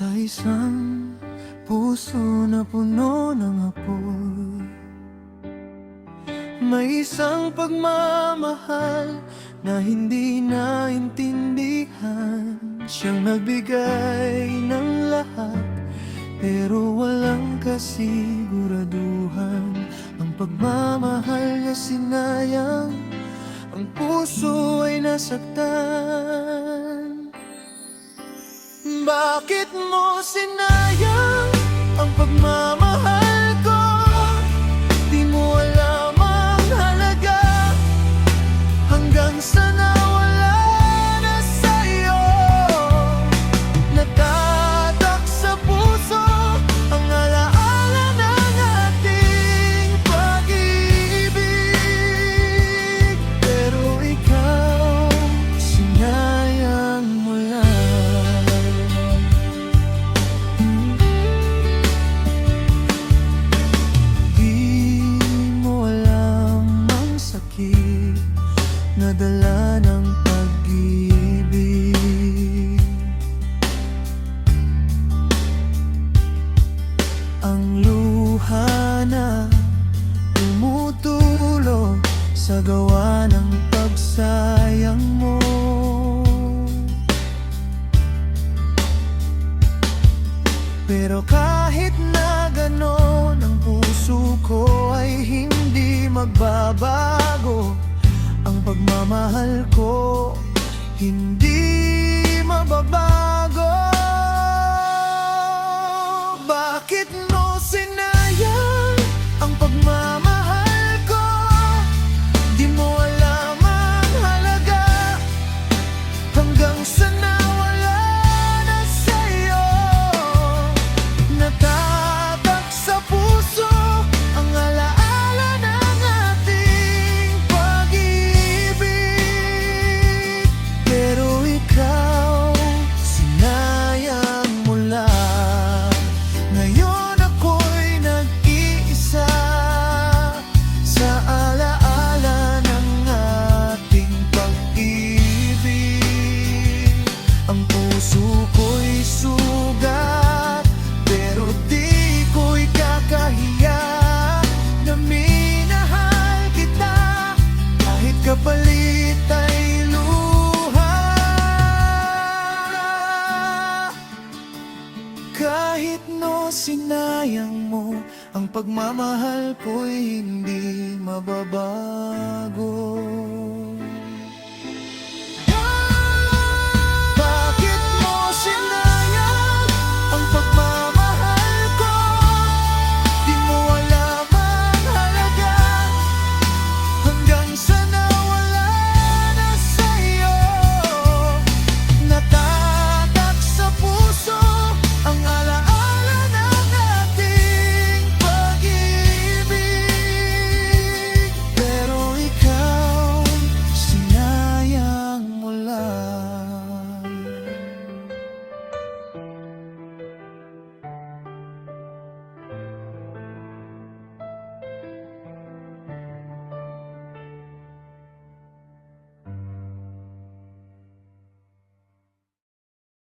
Sa isang puso na puno ng apoy, may isang pagmamahal na hindi naintindihan. Siyang nagbigay ng lahat, pero walang kasiguraduhan. Ang pagmamahal niya sinayang, ang puso ay nasaktan. Bakit mo sinayang ang pagmamahal ko? Di mo alam ang halaga, hanggang sa nawala na sa'yo. Natatak sa puso ang alaala ng ating pag-ibig, pero ikaw sinayang mo lang. Nadala ng pag-ibig, ang luha na tumutulo sa gawa ng pagsayang mo. Pero kahit na ganon, ang puso ko ay hindi magbabago. Ang pagmamahal ko hindi mababago. Bakit mo sinayang ang pagmamahal ko? Di mo alam ang halaga, hanggang sa nawala na sa'yo. Natatak sa puso ang alaala ng ating pag-ibig, pero ikaw sinayang mo lang. Ngayon ako'y nag-iisa sa alaala ng ating pag-ibig. Ang puso ko'y sugat, pero di ko'y kakahiya na minahal kita, kahit kapalit ay luha. Kahit no sinayang mo, ang pagmamahal ko'y hindi mababago.